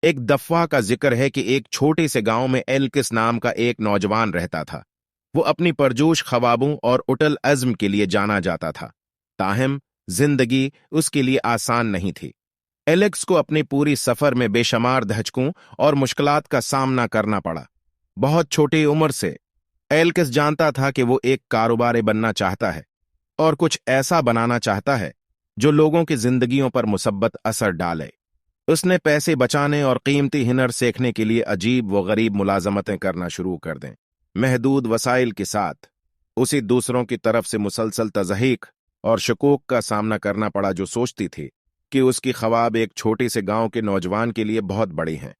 ایک دفعہ کا ذکر ہے کہ ایک چھوٹے سے گاؤں میں ایلکس نام کا ایک نوجوان رہتا تھا۔ وہ اپنی پرجوش خوابوں اور اٹل عزم کے لیے جانا جاتا تھا، تاہم زندگی اس کے لیے آسان نہیں تھی۔ ایلکس کو اپنی پوری سفر میں بے شمار دھچکوں اور مشکلات کا سامنا کرنا پڑا۔ بہت چھوٹی عمر سے ایلکس جانتا تھا کہ وہ ایک کاروباری بننا چاہتا ہے اور کچھ ایسا بنانا چاہتا ہے جو لوگوں کی زندگیوں پر مثبت اثر ڈالے۔ اس نے پیسے بچانے اور قیمتی ہنر سیکھنے کے لیے عجیب و غریب ملازمتیں کرنا شروع کر دیں۔ محدود وسائل کے ساتھ اسی دوسروں کی طرف سے مسلسل تضحیک اور شکوک کا سامنا کرنا پڑا، جو سوچتی تھی کہ اس کی خواب ایک چھوٹے سے گاؤں کے نوجوان کے لیے بہت بڑی ہیں۔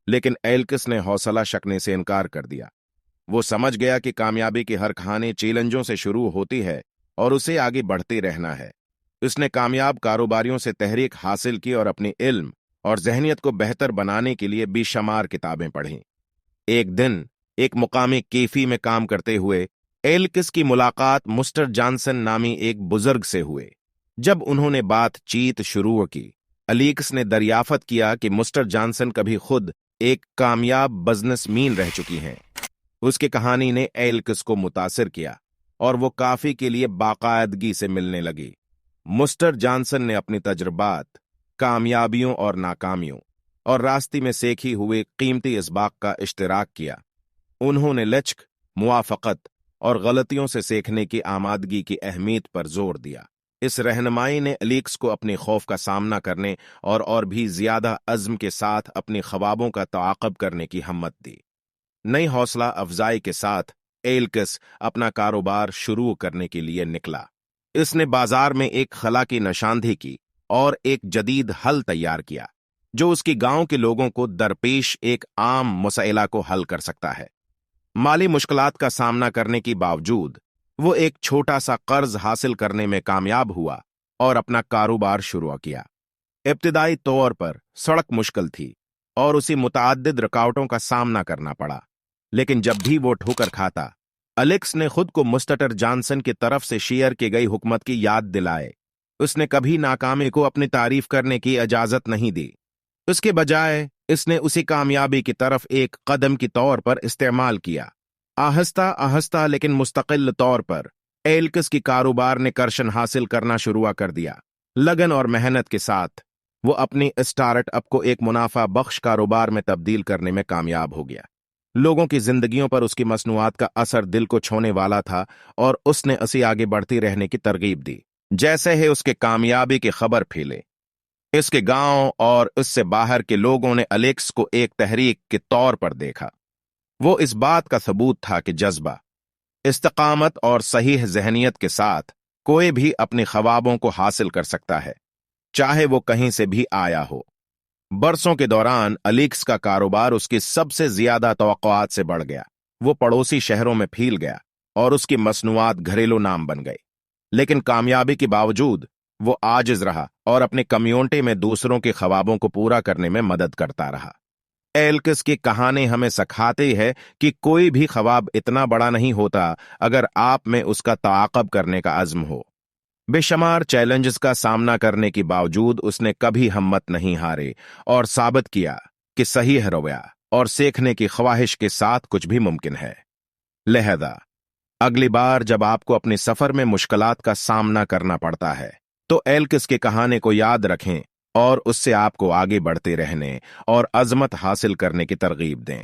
لیکن ایلکس نے حوصلہ شکنے سے انکار کر دیا۔ وہ سمجھ گیا کہ کامیابی کی ہر کہانی چیلنجوں سے شروع ہوتی ہے اور اسے آگے بڑھتے رہنا ہے۔ اس نے کامیاب کاروباریوں سے تحریک حاصل کی اور اپنی علم اور ذہنیت کو بہتر بنانے کے لیے بے شمار کتابیں پڑھیں۔ ایک دن ایک مقامی کیفی میں کام کرتے ہوئے ایلکس کی ملاقات مسٹر جانسن نامی ایک بزرگ سے ہوئے۔ جب انہوں نے بات چیت شروع کی، ایلکس نے دریافت کیا کہ مسٹر جانسن کبھی خود ایک کامیاب بزنس مین رہ چکی ہیں۔ اس کی کہانی نے ایلکس کو متاثر کیا اور وہ کافی کے لیے باقاعدگی سے ملنے لگی۔ مسٹر جانسن نے اپنی تجربات، کامیابیوں اور ناکامیوں اور راستے میں سیکھی ہوئے قیمتی اسباق کا اشتراک کیا۔ انہوں نے لچک، موافقت اور غلطیوں سے سیکھنے کی آمادگی کی اہمیت پر زور دیا۔ اس رہنمائی نے ایلکس کو اپنے خوف کا سامنا کرنے اور بھی زیادہ عزم کے ساتھ اپنی خوابوں کا تعاقب کرنے کی ہمت دی۔ نئی حوصلہ افزائی کے ساتھ ایلکس اپنا کاروبار شروع کرنے کے لیے نکلا۔ اس نے بازار میں ایک خلا کی نشاندہی کی اور ایک جدید حل تیار کیا جو اس کی گاؤں کے لوگوں کو درپیش ایک عام مسئلہ کو حل کر سکتا ہے۔ مالی مشکلات کا سامنا کرنے کے باوجود وہ ایک چھوٹا سا قرض حاصل کرنے میں کامیاب ہوا اور اپنا کاروبار شروع کیا۔ ابتدائی طور پر سڑک مشکل تھی اور اسے متعدد رکاوٹوں کا سامنا کرنا پڑا، لیکن جب بھی وہ ٹھوکر کھاتا، ایلکس نے خود کو مسٹر جانسن کی طرف سے شیئر کی گئی حکمت کی یاد دلائے۔ اس نے کبھی ناکامی کو اپنی تعریف کرنے کی اجازت نہیں دی۔ اس کے بجائے اس نے اسی کامیابی کی طرف ایک قدم کے طور پر استعمال کیا۔ آہستہ آہستہ لیکن مستقل طور پر ایلکس کی کاروبار نے کرشن حاصل کرنا شروع کر دیا۔ لگن اور محنت کے ساتھ وہ اپنی اسٹارٹ اپ کو ایک منافع بخش کاروبار میں تبدیل کرنے میں کامیاب ہو گیا۔ لوگوں کی زندگیوں پر اس کی مصنوعات کا اثر دل کو چھونے والا تھا اور اس نے اسے آگے بڑھتی رہنے کی ترغیب دی۔ جیسے ہی اس کے کامیابی کی خبر پھیلے، اس کے گاؤں اور اس سے باہر کے لوگوں نے ایلکس کو ایک تحریک کے طور پر دیکھا۔ وہ اس بات کا ثبوت تھا کہ جذبہ، استقامت اور صحیح ذہنیت کے ساتھ کوئی بھی اپنی خوابوں کو حاصل کر سکتا ہے، چاہے وہ کہیں سے بھی آیا ہو۔ برسوں کے دوران ایلکس کا کاروبار اس کی سب سے زیادہ توقعات سے بڑھ گیا۔ وہ پڑوسی شہروں میں پھیل گیا اور اس کی مصنوعات گھریلو نام بن گئی۔ لیکن کامیابی کے باوجود وہ عاجز رہا اور اپنے کمیونٹی میں دوسروں کے خوابوں کو پورا کرنے میں مدد کرتا رہا۔ ایلکس کی کہانی ہمیں سکھاتی ہے کہ کوئی بھی خواب اتنا بڑا نہیں ہوتا اگر آپ میں اس کا تعاقب کرنے کا عزم ہو۔ بے شمار چیلنجز کا سامنا کرنے کے باوجود اس نے کبھی ہمت نہیں ہاری اور ثابت کیا کہ صحیح رویہ اور سیکھنے کی خواہش کے ساتھ کچھ بھی ممکن ہے۔ لہذا اگلی بار جب آپ کو اپنے سفر میں مشکلات کا سامنا کرنا پڑتا ہے تو ایلکس کی کہانی کو یاد رکھیں اور اس سے آپ کو آگے بڑھتے رہنے اور عظمت حاصل کرنے کی ترغیب دیں۔